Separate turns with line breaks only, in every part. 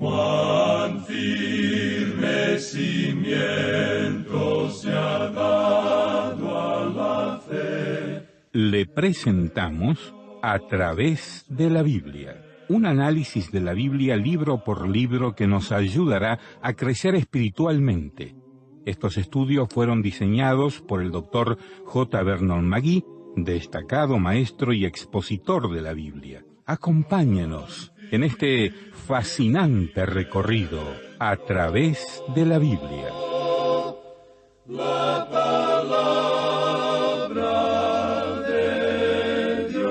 Cuán firme cimiento se ha dado a la fe.
Le presentamos A través de la Biblia, un análisis de la Biblia libro por libro que nos ayudará a crecer espiritualmente. Estos estudios fueron diseñados por el Dr. J. Vernon McGee, destacado maestro y expositor de la Biblia. Acompáñenos en este fascinante recorrido a través de la Biblia.
La palabra de Dios.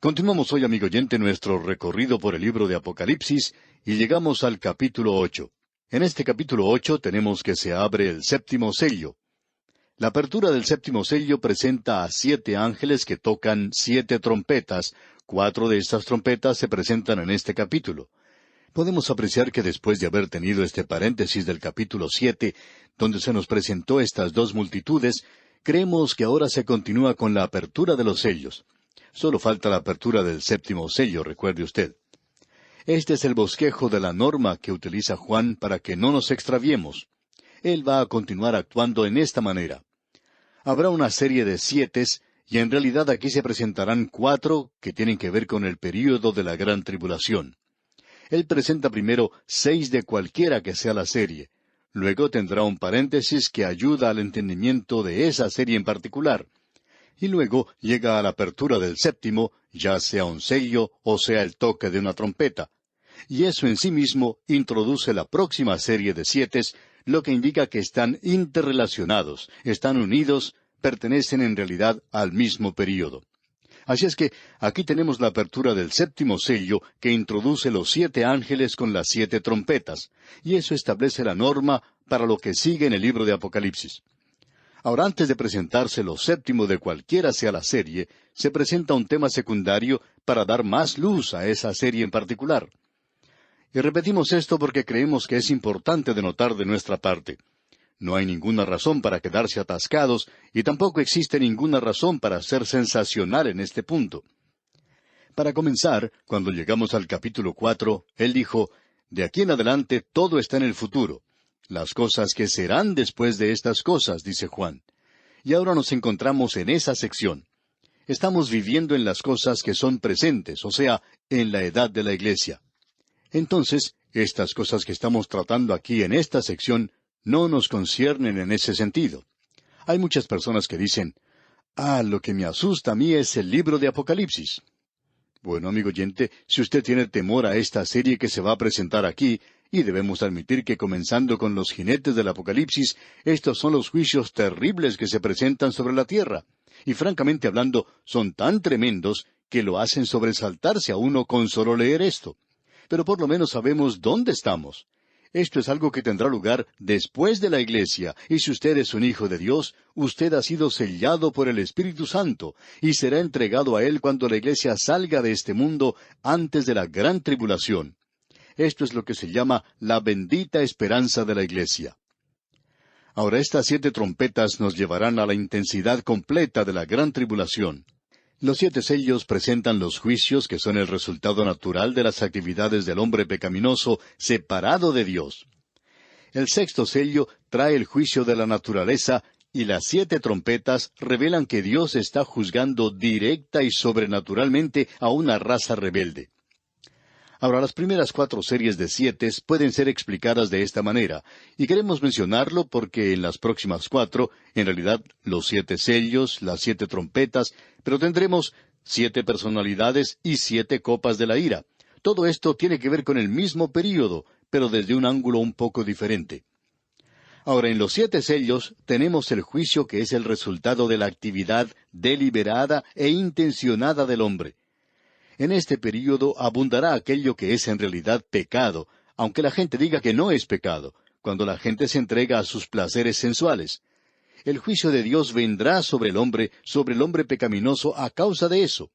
Continuamos hoy, amigo oyente, nuestro recorrido por el libro de Apocalipsis y llegamos al capítulo 8. En este capítulo 8 tenemos que se abre el séptimo sello. La apertura del séptimo sello presenta a 7 ángeles que tocan 7 trompetas. 4 de estas trompetas se presentan en este capítulo. Podemos apreciar que después de haber tenido este paréntesis del capítulo 7, donde se nos presentó estas 2 multitudes, creemos que ahora se continúa con la apertura de los sellos. Solo falta la apertura del séptimo sello, recuerde usted. Este es el bosquejo de la norma que utiliza Juan para que no nos extraviemos. Él va a continuar actuando en esta manera. Habrá una serie de 7, y en realidad aquí se presentarán 4 que tienen que ver con el período de la gran tribulación. Él presenta primero 6 de cualquiera que sea la serie. Luego tendrá un paréntesis que ayuda al entendimiento de esa serie en particular. Y luego llega a la apertura del séptimo, ya sea un sello o sea el toque de una trompeta. Y eso en sí mismo introduce la próxima serie de 7, lo que indica que están interrelacionados, están unidos, pertenecen en realidad al mismo período. Así es que aquí tenemos la apertura del séptimo sello que introduce los 7 ángeles con las 7 trompetas, y eso establece la norma para lo que sigue en el libro de Apocalipsis. Ahora, antes de presentarse lo séptimo de cualquiera sea la serie, se presenta un tema secundario para dar más luz a esa serie en particular. Y repetimos esto porque creemos que es importante de notar de nuestra parte. No hay ninguna razón para quedarse atascados y tampoco existe ninguna razón para ser sensacional en este punto. Para comenzar, cuando llegamos al capítulo 4, él dijo, «De aquí en adelante todo está en el futuro. Las cosas que serán después de estas cosas», dice Juan. Y ahora nos encontramos en esa sección. Estamos viviendo en las cosas que son presentes, o sea, en la edad de la iglesia. Entonces, estas cosas que estamos tratando aquí en esta sección no nos conciernen en ese sentido. Hay muchas personas que dicen, lo que me asusta a mí es el libro de Apocalipsis. Bueno, amigo oyente, si usted tiene temor a esta serie que se va a presentar aquí, y debemos admitir que comenzando con los jinetes del Apocalipsis, estos son los juicios terribles que se presentan sobre la tierra. Y francamente hablando, son tan tremendos que lo hacen sobresaltarse a uno con solo leer esto. Pero por lo menos sabemos dónde estamos. Esto es algo que tendrá lugar después de la iglesia, y si usted es un hijo de Dios, usted ha sido sellado por el Espíritu Santo, y será entregado a Él cuando la iglesia salga de este mundo antes de la gran tribulación. Esto es lo que se llama la bendita esperanza de la iglesia. Ahora, estas 7 trompetas nos llevarán a la intensidad completa de la gran tribulación. Los 7 sellos presentan los juicios que son el resultado natural de las actividades del hombre pecaminoso separado de Dios. El 6º sello trae el juicio de la naturaleza y las 7 trompetas revelan que Dios está juzgando directa y sobrenaturalmente a una raza rebelde. Ahora, las primeras 4 series de 7 pueden ser explicadas de esta manera, y queremos mencionarlo porque en las próximas 4, en realidad, los 7 sellos, las 7 trompetas, pero tendremos 7 personalidades y 7 copas de la ira. Todo esto tiene que ver con el mismo período, pero desde un ángulo un poco diferente. Ahora, en los 7 sellos tenemos el juicio que es el resultado de la actividad deliberada e intencionada del hombre. En este período abundará aquello que es en realidad pecado, aunque la gente diga que no es pecado, cuando la gente se entrega a sus placeres sensuales. El juicio de Dios vendrá sobre el hombre pecaminoso a causa de eso.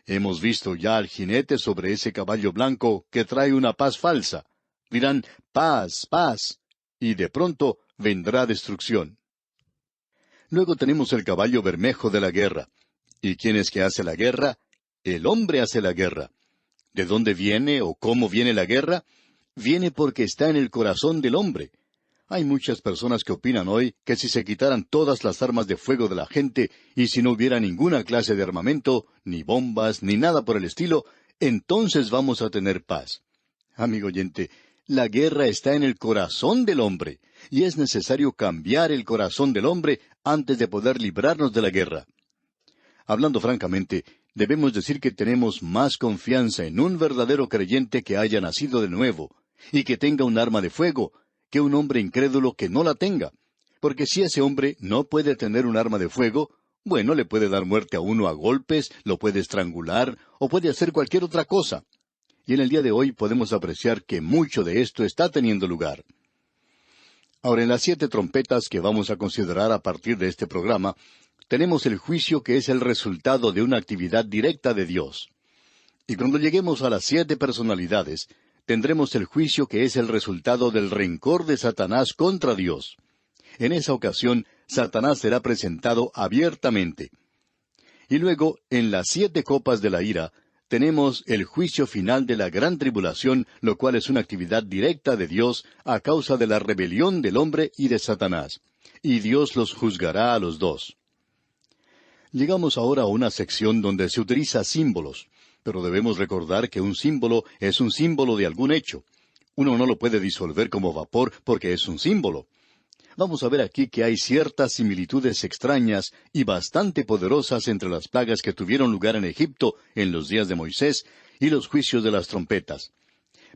Hemos visto ya al jinete sobre ese caballo blanco que trae una paz falsa. Dirán, paz, paz, y de pronto vendrá destrucción. Luego tenemos el caballo bermejo de la guerra. ¿Y quién es que hace la guerra? El hombre hace la guerra. ¿De dónde viene o cómo viene la guerra? Viene porque está en el corazón del hombre. Hay muchas personas que opinan hoy que si se quitaran todas las armas de fuego de la gente y si no hubiera ninguna clase de armamento, ni bombas, ni nada por el estilo, entonces vamos a tener paz. Amigo oyente, la guerra está en el corazón del hombre, y es necesario cambiar el corazón del hombre antes de poder librarnos de la guerra. Hablando francamente, debemos decir que tenemos más confianza en un verdadero creyente que haya nacido de nuevo, y que tenga un arma de fuego, que un hombre incrédulo que no la tenga. Porque si ese hombre no puede tener un arma de fuego, bueno, le puede dar muerte a uno a golpes, lo puede estrangular, o puede hacer cualquier otra cosa. Y en el día de hoy podemos apreciar que mucho de esto está teniendo lugar. Ahora, en las 7 trompetas que vamos a considerar a partir de este programa, tenemos el juicio que es el resultado de una actividad directa de Dios. Y cuando lleguemos a las 7 personalidades, tendremos el juicio que es el resultado del rencor de Satanás contra Dios. En esa ocasión, Satanás será presentado abiertamente. Y luego, en las 7 copas de la ira, tenemos el juicio final de la gran tribulación, lo cual es una actividad directa de Dios a causa de la rebelión del hombre y de Satanás. Y Dios los juzgará a los dos. Llegamos ahora a una sección donde se utiliza símbolos, pero debemos recordar que un símbolo es un símbolo de algún hecho. Uno no lo puede disolver como vapor porque es un símbolo. Vamos a ver aquí que hay ciertas similitudes extrañas y bastante poderosas entre las plagas que tuvieron lugar en Egipto en los días de Moisés y los juicios de las trompetas.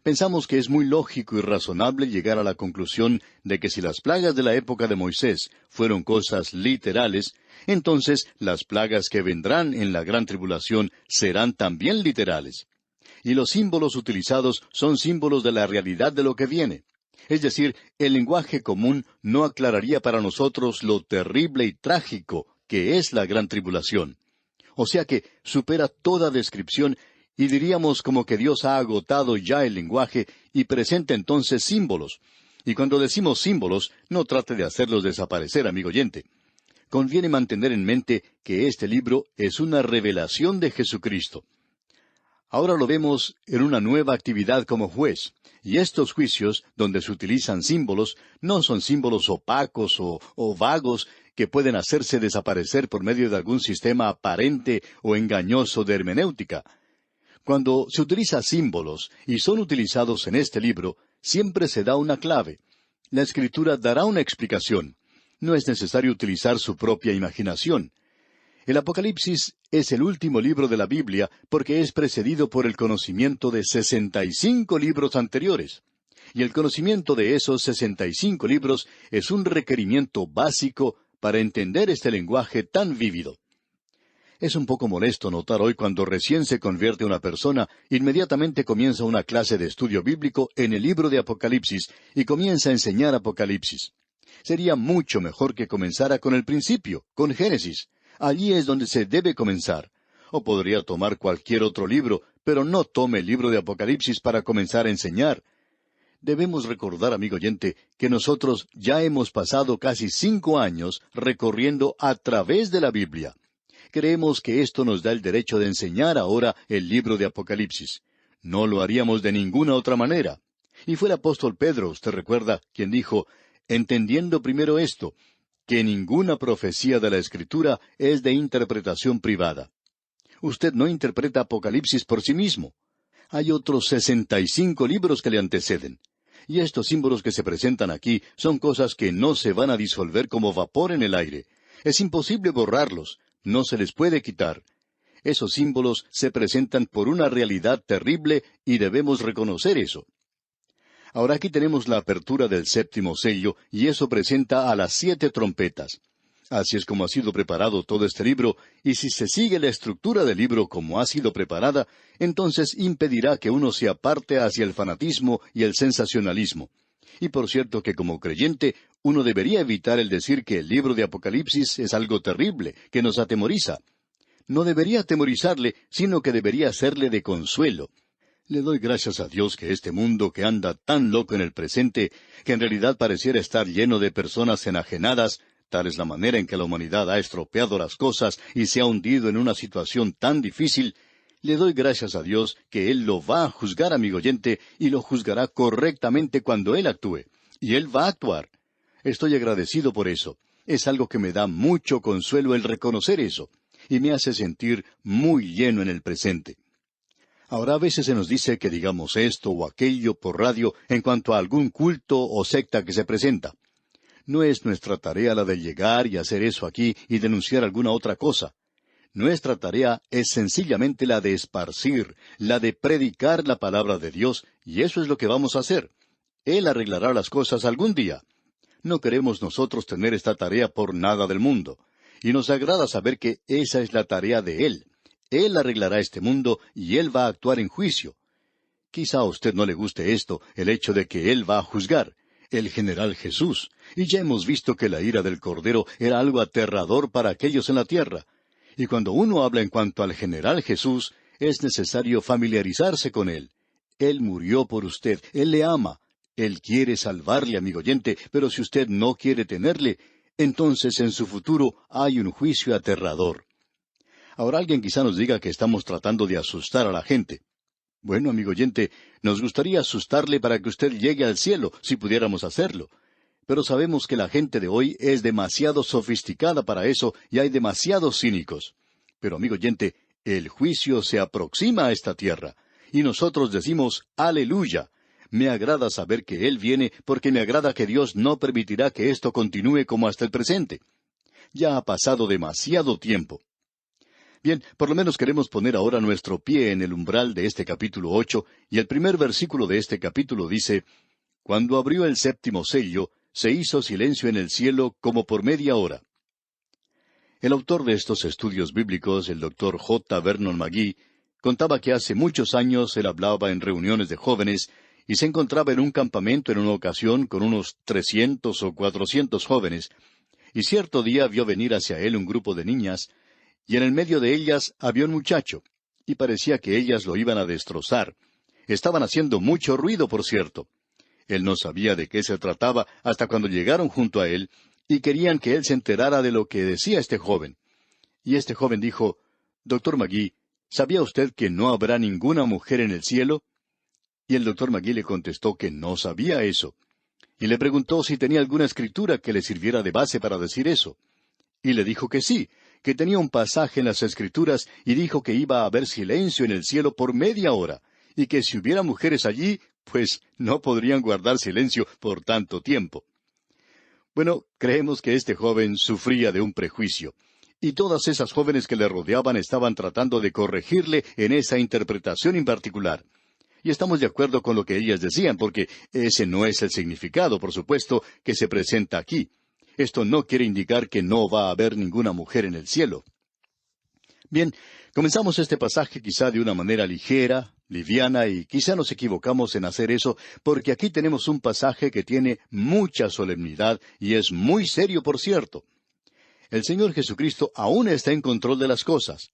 Pensamos que es muy lógico y razonable llegar a la conclusión de que si las plagas de la época de Moisés fueron cosas literales, entonces las plagas que vendrán en la gran tribulación serán también literales. Y los símbolos utilizados son símbolos de la realidad de lo que viene. Es decir, el lenguaje común no aclararía para nosotros lo terrible y trágico que es la gran tribulación. O sea que supera toda descripción y diríamos como que Dios ha agotado ya el lenguaje y presenta entonces símbolos. Y cuando decimos símbolos, no trate de hacerlos desaparecer, amigo oyente. Conviene mantener en mente que este libro es una revelación de Jesucristo. Ahora lo vemos en una nueva actividad como juez. Y estos juicios, donde se utilizan símbolos, no son símbolos opacos o vagos que pueden hacerse desaparecer por medio de algún sistema aparente o engañoso de hermenéutica. Cuando se utiliza símbolos y son utilizados en este libro, siempre se da una clave. La Escritura dará una explicación. No es necesario utilizar su propia imaginación. El Apocalipsis es el último libro de la Biblia porque es precedido por el conocimiento de 65 libros anteriores. Y el conocimiento de esos 65 libros es un requerimiento básico para entender este lenguaje tan vívido. Es un poco molesto notar hoy cuando recién se convierte una persona, inmediatamente comienza una clase de estudio bíblico en el libro de Apocalipsis y comienza a enseñar Apocalipsis. Sería mucho mejor que comenzara con el principio, con Génesis. Allí es donde se debe comenzar. O podría tomar cualquier otro libro, pero no tome el libro de Apocalipsis para comenzar a enseñar. Debemos recordar, amigo oyente, que nosotros ya hemos pasado casi 5 años recorriendo a través de la Biblia. Creemos que esto nos da el derecho de enseñar ahora el libro de Apocalipsis. No lo haríamos de ninguna otra manera. Y fue el apóstol Pedro, usted recuerda, quien dijo, entendiendo primero esto, que ninguna profecía de la Escritura es de interpretación privada. Usted no interpreta Apocalipsis por sí mismo. Hay otros 65 libros que le anteceden. Y estos símbolos que se presentan aquí son cosas que no se van a disolver como vapor en el aire. Es imposible borrarlos. No se les puede quitar. Esos símbolos se presentan por una realidad terrible y debemos reconocer eso. Ahora aquí tenemos la apertura del 7º sello y eso presenta a las 7 trompetas. Así es como ha sido preparado todo este libro, y si se sigue la estructura del libro como ha sido preparada, entonces impedirá que uno se aparte hacia el fanatismo y el sensacionalismo. Y por cierto que como creyente, uno debería evitar el decir que el libro de Apocalipsis es algo terrible, que nos atemoriza. No debería atemorizarle, sino que debería serle de consuelo. Le doy gracias a Dios que este mundo que anda tan loco en el presente, que en realidad pareciera estar lleno de personas enajenadas, tal es la manera en que la humanidad ha estropeado las cosas y se ha hundido en una situación tan difícil, Le doy gracias a Dios que Él lo va a juzgar, amigo oyente, y lo juzgará correctamente cuando Él actúe. Y Él va a actuar. Estoy agradecido por eso. Es algo que me da mucho consuelo el reconocer eso, y me hace sentir muy lleno en el presente. Ahora a veces se nos dice que digamos esto o aquello por radio en cuanto a algún culto o secta que se presenta. No es nuestra tarea la de llegar y hacer eso aquí y denunciar alguna otra cosa. Nuestra tarea es sencillamente la de esparcir, la de predicar la palabra de Dios, y eso es lo que vamos a hacer. Él arreglará las cosas algún día. No queremos nosotros tener esta tarea por nada del mundo, y nos agrada saber que esa es la tarea de Él. Él arreglará este mundo y Él va a actuar en juicio. Quizá a usted no le guste esto, el hecho de que Él va a juzgar, el general Jesús, y ya hemos visto que la ira del Cordero era algo aterrador para aquellos en la tierra. Y cuando uno habla en cuanto al general Jesús, es necesario familiarizarse con Él. Él murió por usted, Él le ama, Él quiere salvarle, amigo oyente, pero si usted no quiere tenerle, entonces en su futuro hay un juicio aterrador. Ahora alguien quizá nos diga que estamos tratando de asustar a la gente. Bueno, amigo oyente, nos gustaría asustarle para que usted llegue al cielo, si pudiéramos hacerlo. Pero sabemos que la gente de hoy es demasiado sofisticada para eso y hay demasiados cínicos. Pero, amigo oyente, el juicio se aproxima a esta tierra. Y nosotros decimos, aleluya. Me agrada saber que Él viene porque me agrada que Dios no permitirá que esto continúe como hasta el presente. Ya ha pasado demasiado tiempo. Bien, por lo menos queremos poner ahora nuestro pie en el umbral de este capítulo 8, y el primer versículo de este capítulo dice, «Cuando abrió el séptimo sello, se hizo silencio en el cielo como por media hora». El autor de estos estudios bíblicos, el Dr. J. Vernon McGee, contaba que hace muchos años él hablaba en reuniones de jóvenes y se encontraba en un campamento en una ocasión con unos 300 o 400 jóvenes, y cierto día vio venir hacia él un grupo de niñas, y en el medio de ellas había un muchacho, y parecía que ellas lo iban a destrozar. Estaban haciendo mucho ruido, por cierto. Él no sabía de qué se trataba hasta cuando llegaron junto a él, y querían que él se enterara de lo que decía este joven. Y este joven dijo, «Doctor McGee, ¿sabía usted que no habrá ninguna mujer en el cielo?» Y el doctor McGee le contestó que no sabía eso. Y le preguntó si tenía alguna escritura que le sirviera de base para decir eso. Y le dijo que sí, que tenía un pasaje en las Escrituras y dijo que iba a haber silencio en el cielo por media hora, y que si hubiera mujeres allí, pues no podrían guardar silencio por tanto tiempo. Bueno, creemos que este joven sufría de un prejuicio, y todas esas jóvenes que le rodeaban estaban tratando de corregirle en esa interpretación en particular. Y estamos de acuerdo con lo que ellas decían, porque ese no es el significado, por supuesto, que se presenta aquí. Esto no quiere indicar que no va a haber ninguna mujer en el cielo. Bien, comenzamos este pasaje quizá de una manera ligera, liviana, y quizá nos equivocamos en hacer eso, porque aquí tenemos un pasaje que tiene mucha solemnidad y es muy serio, por cierto. El Señor Jesucristo aún está en control de las cosas.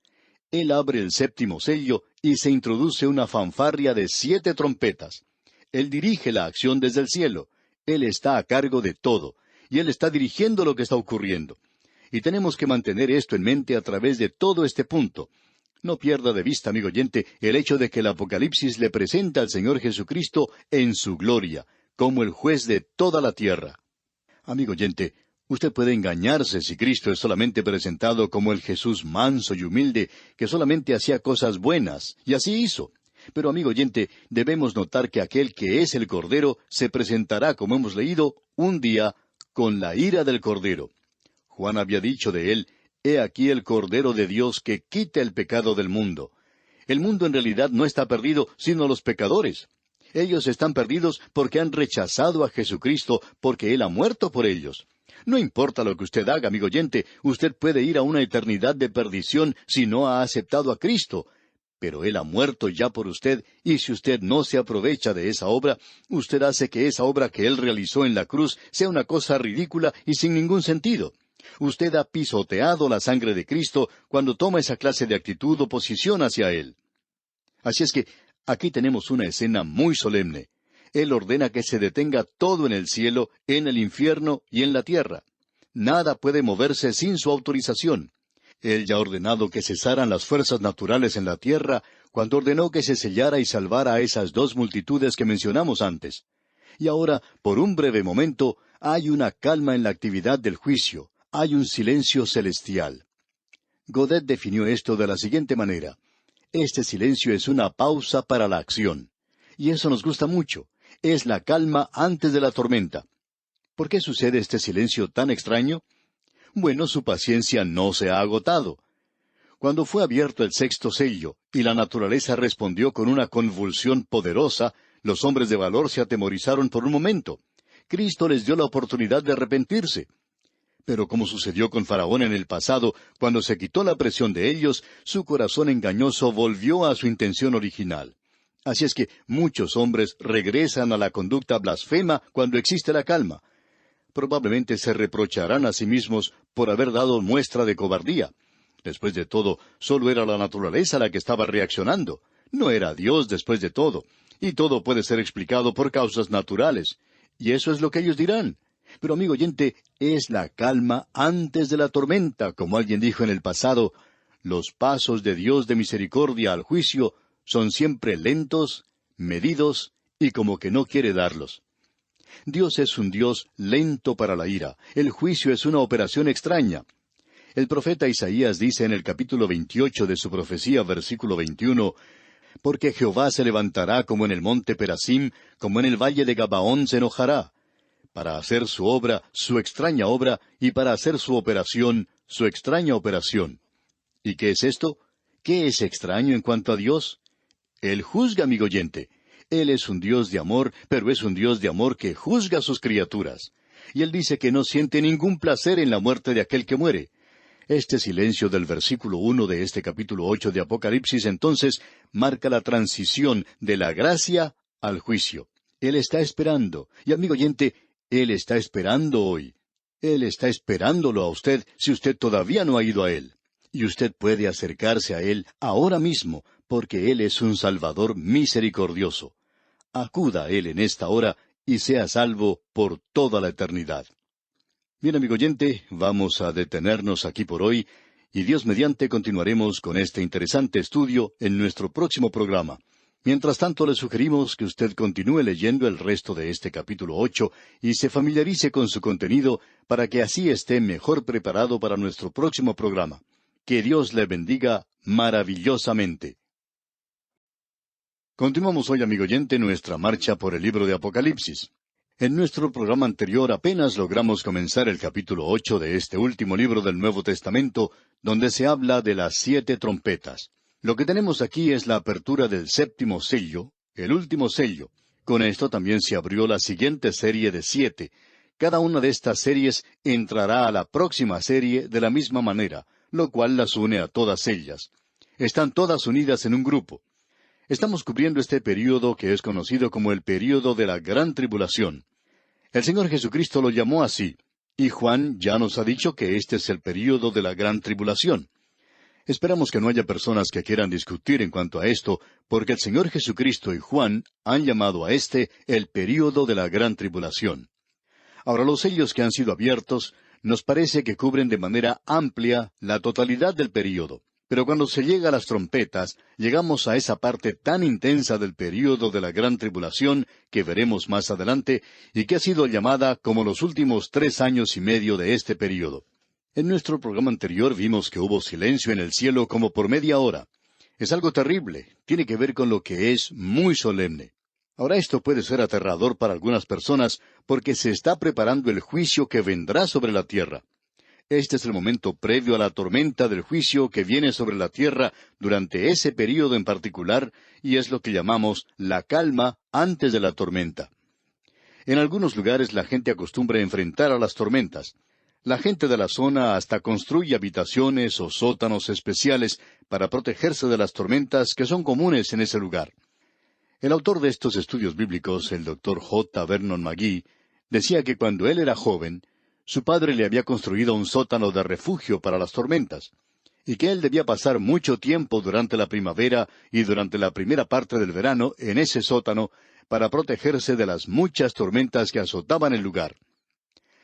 Él abre el séptimo sello y se introduce una fanfarria de 7 trompetas. Él dirige la acción desde el cielo. Él está a cargo de todo. Y Él está dirigiendo lo que está ocurriendo. Y tenemos que mantener esto en mente a través de todo este punto. No pierda de vista, amigo oyente, el hecho de que el Apocalipsis le presenta al Señor Jesucristo en su gloria, como el juez de toda la tierra. Amigo oyente, usted puede engañarse si Cristo es solamente presentado como el Jesús manso y humilde, que solamente hacía cosas buenas, y así hizo. Pero, amigo oyente, debemos notar que aquel que es el Cordero se presentará, como hemos leído, un día con la ira del Cordero. Juan había dicho de él, «He aquí el Cordero de Dios que quita el pecado del mundo». El mundo en realidad no está perdido, sino los pecadores. Ellos están perdidos porque han rechazado a Jesucristo, porque Él ha muerto por ellos. No importa lo que usted haga, amigo oyente, usted puede ir a una eternidad de perdición si no ha aceptado a Cristo. Pero Él ha muerto ya por usted, y si usted no se aprovecha de esa obra, usted hace que esa obra que Él realizó en la cruz sea una cosa ridícula y sin ningún sentido. Usted ha pisoteado la sangre de Cristo cuando toma esa clase de actitud o posición hacia Él. Así es que aquí tenemos una escena muy solemne. Él ordena que se detenga todo en el cielo, en el infierno y en la tierra. Nada puede moverse sin su autorización. Él ya ha ordenado que cesaran las fuerzas naturales en la tierra, cuando ordenó que se sellara y salvara a esas dos multitudes que mencionamos antes. Y ahora, por un breve momento, hay una calma en la actividad del juicio, hay un silencio celestial. Godet definió esto de la siguiente manera: este silencio es una pausa para la acción. Y eso nos gusta mucho. Es la calma antes de la tormenta. ¿Por qué sucede este silencio tan extraño? Bueno, su paciencia no se ha agotado. Cuando fue abierto el sexto sello, y la naturaleza respondió con una convulsión poderosa, los hombres de valor se atemorizaron por un momento. Cristo les dio la oportunidad de arrepentirse. Pero como sucedió con Faraón en el pasado, cuando se quitó la presión de ellos, su corazón engañoso volvió a su intención original. Así es que muchos hombres regresan a la conducta blasfema cuando existe la calma. Probablemente se reprocharán a sí mismos por haber dado muestra de cobardía. Después de todo, solo era la naturaleza la que estaba reaccionando. No era Dios después de todo. Y todo puede ser explicado por causas naturales. Y eso es lo que ellos dirán. Pero, amigo oyente, es la calma antes de la tormenta, como alguien dijo en el pasado. Los pasos de Dios de misericordia al juicio son siempre lentos, medidos, y como que no quiere darlos. Dios es un Dios lento para la ira. El juicio es una operación extraña. El profeta Isaías dice en el capítulo 28 de su profecía, versículo 21, «Porque Jehová se levantará como en el monte Perasim, como en el valle de Gabaón se enojará, para hacer su obra, su extraña obra, y para hacer su operación, su extraña operación». ¿Y qué es esto? ¿Qué es extraño en cuanto a Dios? Él juzga, amigo oyente. Él es un Dios de amor, pero es un Dios de amor que juzga a sus criaturas. Y Él dice que no siente ningún placer en la muerte de aquel que muere. Este silencio del versículo 1 de este capítulo 8 de Apocalipsis entonces marca la transición de la gracia al juicio. Él está esperando. Y amigo oyente, Él está esperando hoy. Él está esperándolo a usted si usted todavía no ha ido a Él. Y usted puede acercarse a Él ahora mismo, porque Él es un Salvador misericordioso. Acuda a Él en esta hora y sea salvo por toda la eternidad. Bien, amigo oyente, vamos a detenernos aquí por hoy, y Dios mediante continuaremos con este interesante estudio en nuestro próximo programa. Mientras tanto, le sugerimos que usted continúe leyendo el resto de este capítulo 8 y se familiarice con su contenido para que así esté mejor preparado para nuestro próximo programa. Que Dios le bendiga maravillosamente. Continuamos hoy, amigo oyente, nuestra marcha por el libro de Apocalipsis. En nuestro programa anterior apenas logramos comenzar el capítulo 8 de este último libro del Nuevo Testamento, donde se habla de las 7 trompetas. Lo que tenemos aquí es la apertura del séptimo sello, el último sello. Con esto también se abrió la siguiente serie de 7. Cada una de estas series entrará a la próxima serie de la misma manera, lo cual las une a todas ellas. Están todas unidas en un grupo. Estamos cubriendo este período que es conocido como el período de la Gran Tribulación. El Señor Jesucristo lo llamó así, y Juan ya nos ha dicho que este es el período de la Gran Tribulación. Esperamos que no haya personas que quieran discutir en cuanto a esto, porque el Señor Jesucristo y Juan han llamado a este el período de la Gran Tribulación. Ahora, los sellos que han sido abiertos nos parece que cubren de manera amplia la totalidad del período. Pero cuando se llega a las trompetas, llegamos a esa parte tan intensa del período de la Gran Tribulación que veremos más adelante y que ha sido llamada como los últimos 3 años y medio de este período. En nuestro programa anterior vimos que hubo silencio en el cielo como por media hora. Es algo terrible, tiene que ver con lo que es muy solemne. Ahora esto puede ser aterrador para algunas personas porque se está preparando el juicio que vendrá sobre la tierra. Este es el momento previo a la tormenta del juicio que viene sobre la tierra durante ese período en particular, y es lo que llamamos la calma antes de la tormenta. En algunos lugares la gente acostumbra enfrentar a las tormentas. La gente de la zona hasta construye habitaciones o sótanos especiales para protegerse de las tormentas que son comunes en ese lugar. El autor de estos estudios bíblicos, el Dr. J. Vernon McGee, decía que cuando él era joven, su padre le había construido un sótano de refugio para las tormentas, y que él debía pasar mucho tiempo durante la primavera y durante la primera parte del verano en ese sótano para protegerse de las muchas tormentas que azotaban el lugar.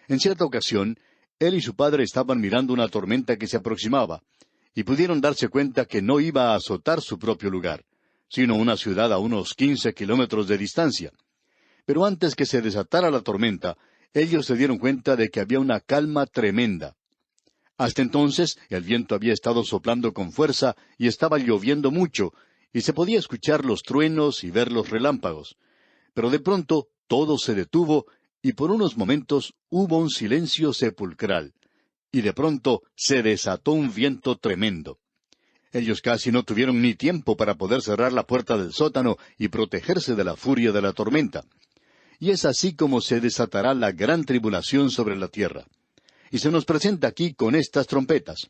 En cierta ocasión, él y su padre estaban mirando una tormenta que se aproximaba, y pudieron darse cuenta que no iba a azotar su propio lugar. sino una ciudad a unos 15 kilómetros de distancia. Pero antes que se desatara la tormenta, ellos se dieron cuenta de que había una calma tremenda. Hasta entonces el viento había estado soplando con fuerza y estaba lloviendo mucho, y se podía escuchar los truenos y ver los relámpagos. Pero de pronto todo se detuvo y por unos momentos hubo un silencio sepulcral. Y de pronto se desató un viento tremendo. Ellos casi no tuvieron ni tiempo para poder cerrar la puerta del sótano y protegerse de la furia de la tormenta. Y es así como se desatará la gran tribulación sobre la tierra. Y se nos presenta aquí con estas trompetas.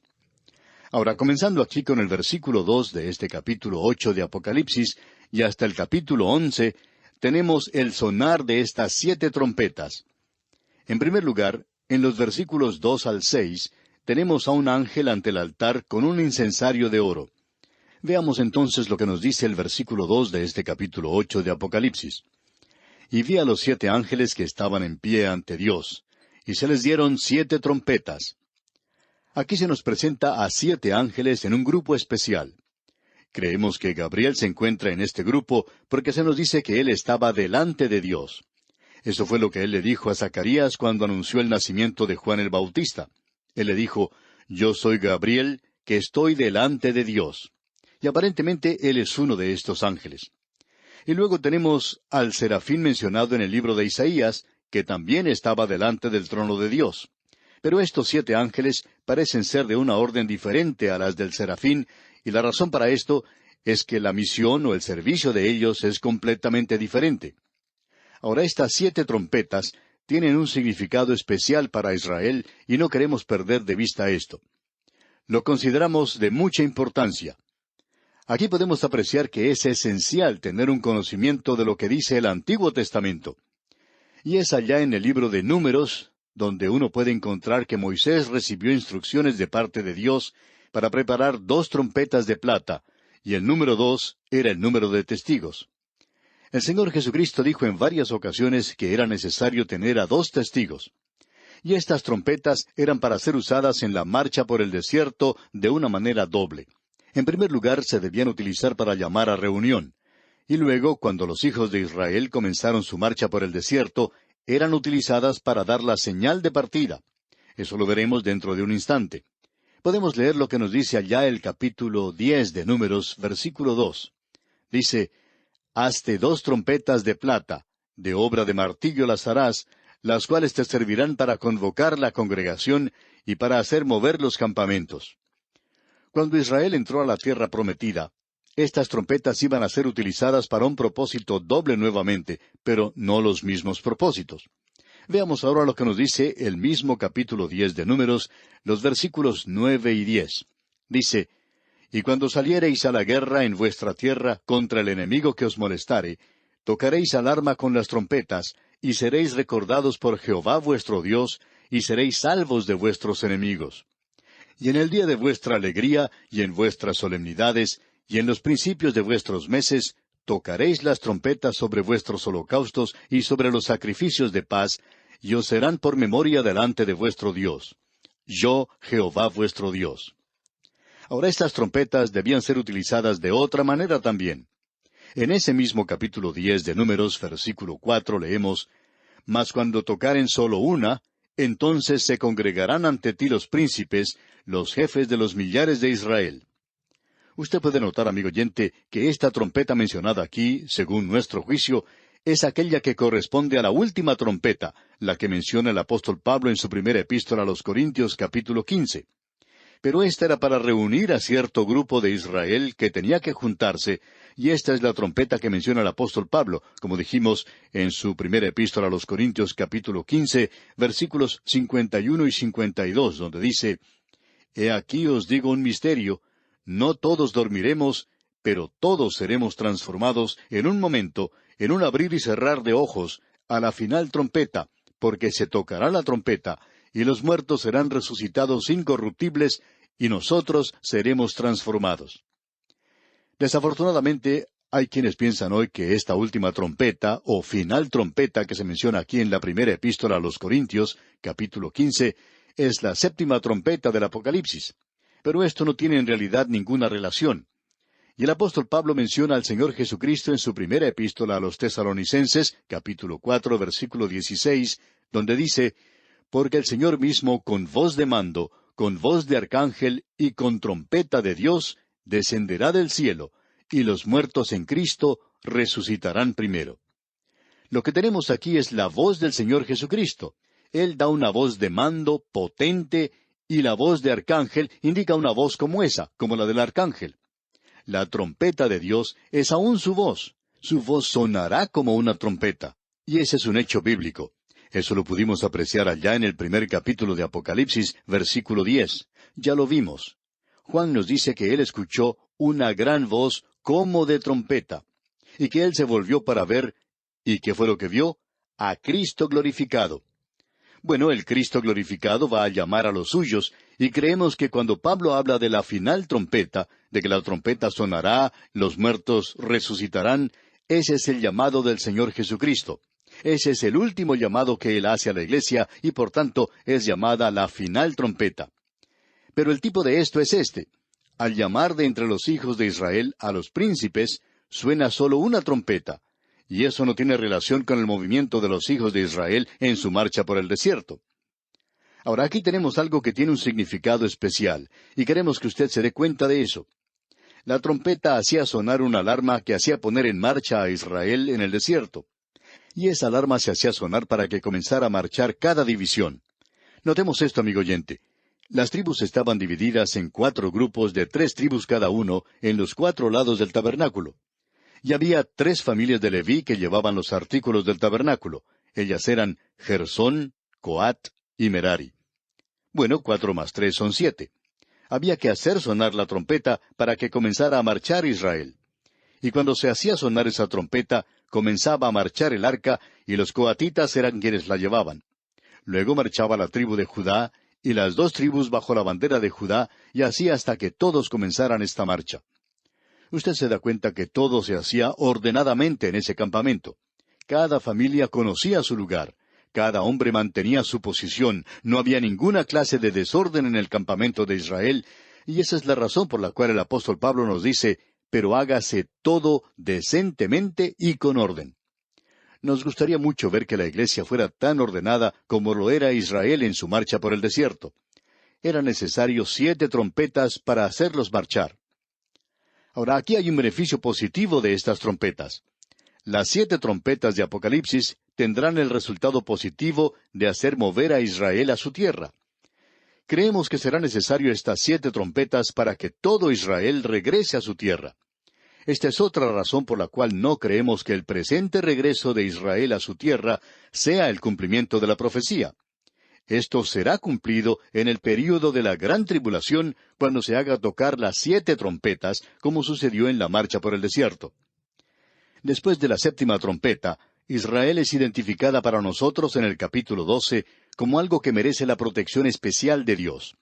Ahora, comenzando aquí con el versículo 2 de este capítulo 8 de Apocalipsis, y hasta el capítulo 11, tenemos el sonar de estas 7 trompetas. En primer lugar, en los versículos 2 al 6, tenemos a un ángel ante el altar con un incensario de oro. Veamos entonces lo que nos dice el versículo 2 de este capítulo 8 de Apocalipsis. Y vi a los 7 ángeles que estaban en pie ante Dios, y se les dieron 7 trompetas. Aquí se nos presenta a 7 ángeles en un grupo especial. Creemos que Gabriel se encuentra en este grupo porque se nos dice que él estaba delante de Dios. Eso fue lo que él le dijo a Zacarías cuando anunció el nacimiento de Juan el Bautista. Él le dijo, «Yo soy Gabriel, que estoy delante de Dios». Y aparentemente él es uno de estos ángeles. Y luego tenemos al serafín mencionado en el libro de Isaías, que también estaba delante del trono de Dios. Pero estos 7 ángeles parecen ser de una orden diferente a las del serafín, y la razón para esto es que la misión o el servicio de ellos es completamente diferente. Ahora, estas 7 trompetas tienen un significado especial para Israel, y no queremos perder de vista esto. Lo consideramos de mucha importancia. Aquí podemos apreciar que es esencial tener un conocimiento de lo que dice el Antiguo Testamento. Y es allá en el libro de Números, donde uno puede encontrar que Moisés recibió instrucciones de parte de Dios para preparar 2 trompetas de plata, y el número 2 era el número de testigos. El Señor Jesucristo dijo en varias ocasiones que era necesario tener a 2 testigos. Y estas trompetas eran para ser usadas en la marcha por el desierto de una manera doble. En primer lugar, se debían utilizar para llamar a reunión. Y luego, cuando los hijos de Israel comenzaron su marcha por el desierto, eran utilizadas para dar la señal de partida. Eso lo veremos dentro de un instante. Podemos leer lo que nos dice allá el capítulo 10 de Números, versículo 2. Dice, «Hazte 2 trompetas de plata, de obra de martillo las harás, las cuales te servirán para convocar la congregación y para hacer mover los campamentos». Cuando Israel entró a la tierra prometida, estas trompetas iban a ser utilizadas para un propósito doble nuevamente, pero no los mismos propósitos. Veamos ahora lo que nos dice el mismo capítulo 10 de Números, los versículos 9 y 10. Dice, «Y cuando saliereis a la guerra en vuestra tierra contra el enemigo que os molestare, tocaréis alarma con las trompetas, y seréis recordados por Jehová vuestro Dios, y seréis salvos de vuestros enemigos. Y en el día de vuestra alegría, y en vuestras solemnidades, y en los principios de vuestros meses, tocaréis las trompetas sobre vuestros holocaustos y sobre los sacrificios de paz, y os serán por memoria delante de vuestro Dios. Yo, Jehová vuestro Dios». Ahora, estas trompetas debían ser utilizadas de otra manera también. En ese mismo capítulo 10 de Números, versículo 4, leemos, «Mas cuando tocaren solo una, entonces se congregarán ante ti los príncipes, los jefes de los millares de Israel». Usted puede notar, amigo oyente, que esta trompeta mencionada aquí, según nuestro juicio, es aquella que corresponde a la última trompeta, la que menciona el apóstol Pablo en su primera epístola a los Corintios, capítulo 15. Pero esta era para reunir a cierto grupo de Israel que tenía que juntarse, y esta es la trompeta que menciona el apóstol Pablo, como dijimos en su primera epístola a los Corintios, capítulo 15, versículos 51 y 52, donde dice, «He aquí os digo un misterio, no todos dormiremos, pero todos seremos transformados en un momento, en un abrir y cerrar de ojos, a la final trompeta, porque se tocará la trompeta, y los muertos serán resucitados incorruptibles, y nosotros seremos transformados». Desafortunadamente, hay quienes piensan hoy que esta última trompeta, o final trompeta que se menciona aquí en la primera epístola a los Corintios, capítulo 15, es la 7ª trompeta del Apocalipsis. Pero esto no tiene en realidad ninguna relación. Y el apóstol Pablo menciona al Señor Jesucristo en su primera epístola a los Tesalonicenses, capítulo 4, versículo 16, donde dice, «Porque el Señor mismo, con voz de mando, con voz de arcángel y con trompeta de Dios, descenderá del cielo, y los muertos en Cristo resucitarán primero». Lo que tenemos aquí es la voz del Señor Jesucristo. Él da una voz de mando potente, y la voz de arcángel indica una voz como esa, como la del arcángel. La trompeta de Dios es aún su voz. Su voz sonará como una trompeta. Y ese es un hecho bíblico. Eso lo pudimos apreciar allá en el primer capítulo de Apocalipsis, versículo 10. Ya lo vimos. Juan nos dice que él escuchó una gran voz como de trompeta, y que él se volvió para ver. ¿Y qué fue lo que vio? A Cristo glorificado. Bueno, el Cristo glorificado va a llamar a los suyos, y creemos que cuando Pablo habla de la final trompeta, de que la trompeta sonará, los muertos resucitarán, ese es el llamado del Señor Jesucristo. Ese es el último llamado que Él hace a la iglesia, y por tanto es llamada la final trompeta. Pero el tipo de esto es este. Al llamar de entre los hijos de Israel a los príncipes, suena solo una trompeta. Y eso no tiene relación con el movimiento de los hijos de Israel en su marcha por el desierto. Ahora aquí tenemos algo que tiene un significado especial, y queremos que usted se dé cuenta de eso. La trompeta hacía sonar una alarma que hacía poner en marcha a Israel en el desierto. Y esa alarma se hacía sonar para que comenzara a marchar cada división. Notemos esto, amigo oyente. Las tribus estaban divididas en 4 grupos de 3 tribus cada uno en los 4 lados del tabernáculo. Y había 3 familias de Leví que llevaban los artículos del tabernáculo. Ellas eran Gersón, Coat y Merari. Bueno, 4 más 3 son 7. Había que hacer sonar la trompeta para que comenzara a marchar Israel. Y cuando se hacía sonar esa trompeta, comenzaba a marchar el arca, y los coatitas eran quienes la llevaban. Luego marchaba la tribu de Judá, y las 2 tribus bajo la bandera de Judá, y así hasta que todos comenzaran esta marcha. Usted se da cuenta que todo se hacía ordenadamente en ese campamento. Cada familia conocía su lugar. Cada hombre mantenía su posición. No había ninguna clase de desorden en el campamento de Israel, y esa es la razón por la cual el apóstol Pablo nos dice, «Pero hágase todo decentemente y con orden». Nos gustaría mucho ver que la iglesia fuera tan ordenada como lo era Israel en su marcha por el desierto. Era necesario 7 trompetas para hacerlos marchar. Ahora, aquí hay un beneficio positivo de estas trompetas. Las 7 trompetas de Apocalipsis tendrán el resultado positivo de hacer mover a Israel a su tierra. Creemos que será necesario estas 7 trompetas para que todo Israel regrese a su tierra. Esta es otra razón por la cual no creemos que el presente regreso de Israel a su tierra sea el cumplimiento de la profecía. Esto será cumplido en el período de la gran tribulación, cuando se haga tocar las 7 trompetas, como sucedió en la marcha por el desierto. Después de la 7ª trompeta, Israel es identificada para nosotros en el capítulo 12 como algo que merece la protección especial de Dios.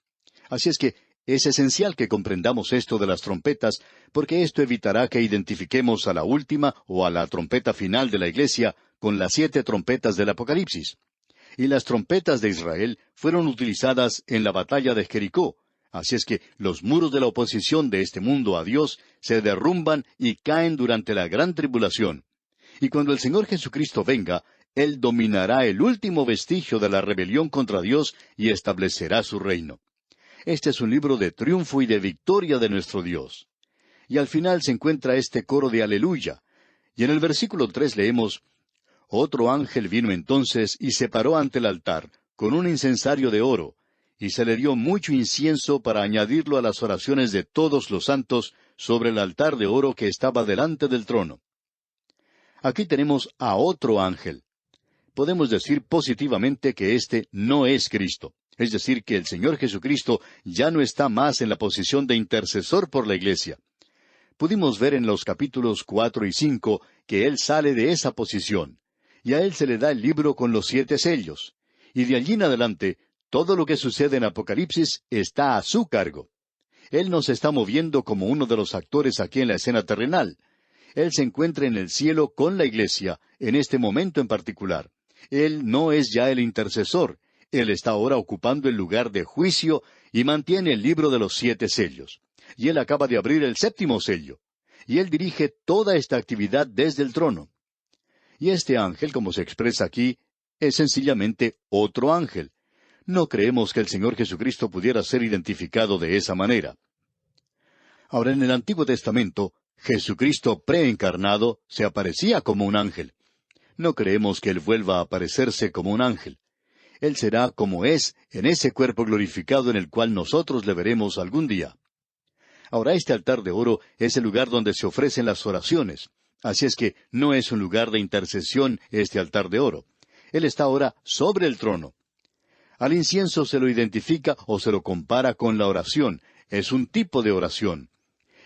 Así es que es esencial que comprendamos esto de las trompetas, porque esto evitará que identifiquemos a la última o a la trompeta final de la iglesia con las 7 trompetas del Apocalipsis. Y las trompetas de Israel fueron utilizadas en la batalla de Jericó. Así es que los muros de la oposición de este mundo a Dios se derrumban y caen durante la gran tribulación. Y cuando el Señor Jesucristo venga, Él dominará el último vestigio de la rebelión contra Dios y establecerá su reino. Este es un libro de triunfo y de victoria de nuestro Dios. Y al final se encuentra este coro de aleluya. Y en el versículo 3 leemos, «Otro ángel vino entonces y se paró ante el altar, con un incensario de oro, y se le dio mucho incienso para añadirlo a las oraciones de todos los santos sobre el altar de oro que estaba delante del trono». Aquí tenemos a otro ángel. Podemos decir positivamente que este no es Cristo. Es decir, que el Señor Jesucristo ya no está más en la posición de intercesor por la iglesia. Pudimos ver en los capítulos 4 y 5 que Él sale de esa posición, y a Él se le da el libro con los 7 sellos. Y de allí en adelante, todo lo que sucede en Apocalipsis está a su cargo. Él no se está moviendo como uno de los actores aquí en la escena terrenal. Él se encuentra en el cielo con la iglesia, en este momento en particular. Él no es ya el intercesor. Él está ahora ocupando el lugar de juicio y mantiene el libro de los 7 sellos. Y Él acaba de abrir el 7º sello. y Él dirige toda esta actividad desde el trono. Y este ángel, como se expresa aquí, es sencillamente otro ángel. No creemos que el Señor Jesucristo pudiera ser identificado de esa manera. Ahora, en el Antiguo Testamento, Jesucristo preencarnado se aparecía como un ángel. No creemos que Él vuelva a aparecerse como un ángel. Él será como es en ese cuerpo glorificado en el cual nosotros le veremos algún día. Ahora, este altar de oro es el lugar donde se ofrecen las oraciones. Así es que no es un lugar de intercesión este altar de oro. Él está ahora sobre el trono. Al incienso se lo identifica o se lo compara con la oración. Es un tipo de oración.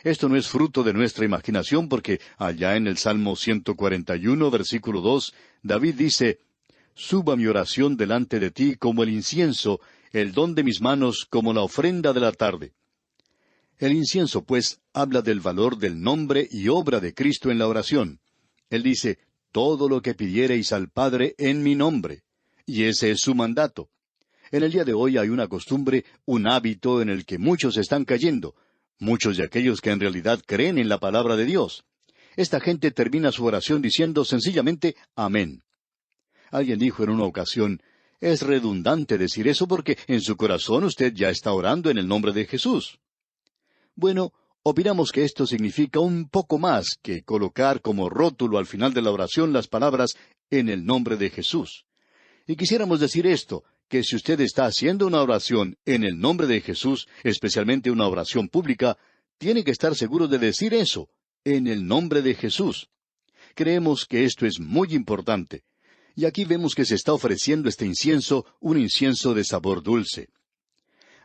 Esto no es fruto de nuestra imaginación porque allá en el Salmo 141, versículo 2, David dice, «Suba mi oración delante de ti como el incienso, el don de mis manos como la ofrenda de la tarde». El incienso, pues, habla del valor del nombre y obra de Cristo en la oración. Él dice, «Todo lo que pidiereis al Padre en mi nombre». Y ese es su mandato. En el día de hoy hay una costumbre, un hábito en el que muchos están cayendo, muchos de aquellos que en realidad creen en la palabra de Dios. Esta gente termina su oración diciendo sencillamente amén. Alguien dijo en una ocasión, es redundante decir eso porque en su corazón usted ya está orando en el nombre de Jesús. Bueno, opinamos que esto significa un poco más que colocar como rótulo al final de la oración las palabras en el nombre de Jesús. Y quisiéramos decir esto, que si usted está haciendo una oración en el nombre de Jesús, especialmente una oración pública, tiene que estar seguro de decir eso, en el nombre de Jesús. Creemos que esto es muy importante. Y aquí vemos que se está ofreciendo este incienso, un incienso de sabor dulce.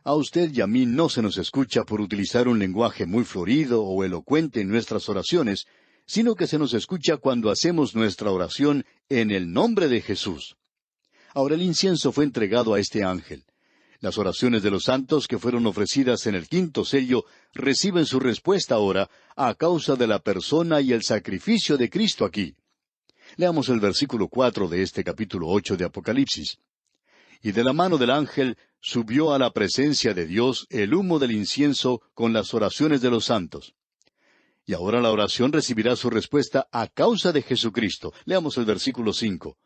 A usted y a mí no se nos escucha por utilizar un lenguaje muy florido o elocuente en nuestras oraciones, sino que se nos escucha cuando hacemos nuestra oración en el nombre de Jesús. Ahora el incienso fue entregado a este ángel. Las oraciones de los santos que fueron ofrecidas en el quinto sello reciben su respuesta ahora a causa de la persona y el sacrificio de Cristo aquí. Leamos el versículo 4 de este capítulo 8 de Apocalipsis. Y de la mano del ángel subió a la presencia de Dios el humo del incienso con las oraciones de los santos. Y ahora la oración recibirá su respuesta a causa de Jesucristo. Leamos el versículo 5.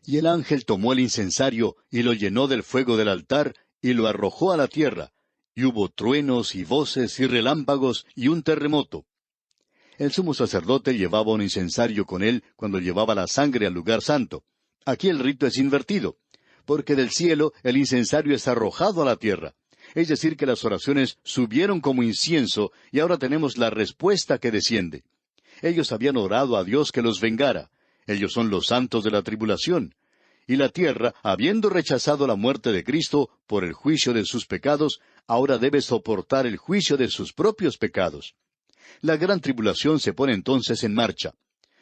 Y el ángel tomó el incensario y lo llenó del fuego del altar y lo arrojó a la tierra. Y hubo truenos y voces y relámpagos y un terremoto. El sumo sacerdote llevaba un incensario con él cuando llevaba la sangre al lugar santo. Aquí el rito es invertido, porque del cielo el incensario es arrojado a la tierra. Es decir, que las oraciones subieron como incienso y ahora tenemos la respuesta que desciende. Ellos habían orado a Dios que los vengara. Ellos son los santos de la tribulación. Y la tierra, habiendo rechazado la muerte de Cristo por el juicio de sus pecados, ahora debe soportar el juicio de sus propios pecados. La gran tribulación se pone entonces en marcha.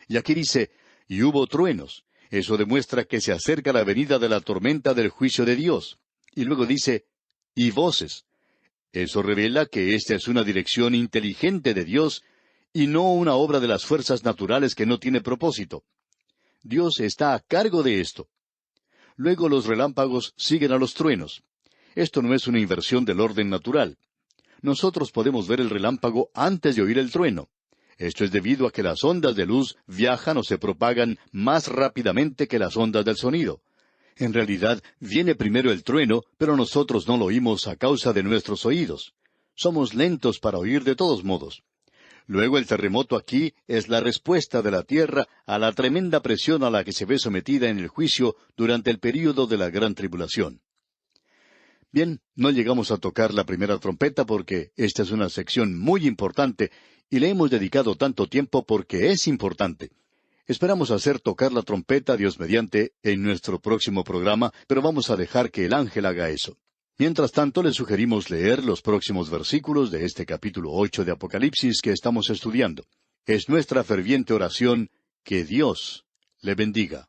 Y aquí dice, y hubo truenos. Eso demuestra que se acerca la venida de la tormenta del juicio de Dios. Y luego dice, y voces. Eso revela que esta es una dirección inteligente de Dios y no una obra de las fuerzas naturales que no tiene propósito. Dios está a cargo de esto. Luego los relámpagos siguen a los truenos. Esto no es una inversión del orden natural. Nosotros podemos ver el relámpago antes de oír el trueno. Esto es debido a que las ondas de luz viajan o se propagan más rápidamente que las ondas del sonido. En realidad, viene primero el trueno, pero nosotros no lo oímos a causa de nuestros oídos. Somos lentos para oír de todos modos. Luego el terremoto aquí es la respuesta de la tierra a la tremenda presión a la que se ve sometida en el juicio durante el período de la gran tribulación. Bien, no llegamos a tocar la primera trompeta porque esta es una sección muy importante y le hemos dedicado tanto tiempo porque es importante. Esperamos hacer tocar la trompeta, Dios mediante, en nuestro próximo programa, pero vamos a dejar que el ángel haga eso. Mientras tanto, le sugerimos leer los próximos versículos de este capítulo 8 de Apocalipsis que estamos estudiando. Es nuestra ferviente oración que Dios le bendiga.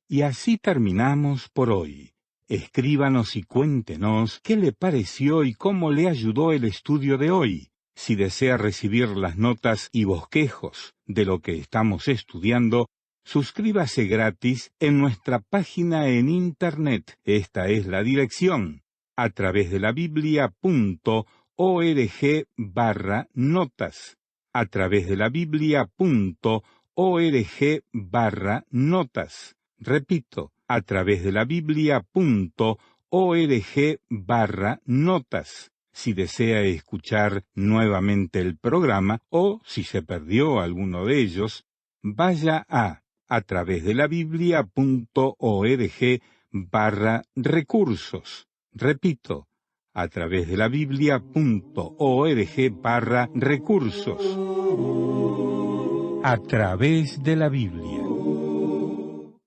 Y así terminamos por hoy. Escríbanos y cuéntenos qué le pareció y cómo le ayudó el estudio de hoy. Si desea recibir las notas y bosquejos de lo que estamos estudiando, suscríbase gratis en nuestra página en Internet. Esta es la dirección: a través de la Biblia.org/notas. a través de la Biblia.org/notas. Repito, a través de la Biblia.org/notas. Si desea escuchar nuevamente el programa o si se perdió alguno de ellos, vaya a través de la Biblia.org/recursos. Repito, a través de la Biblia.org/recursos. A través de la Biblia.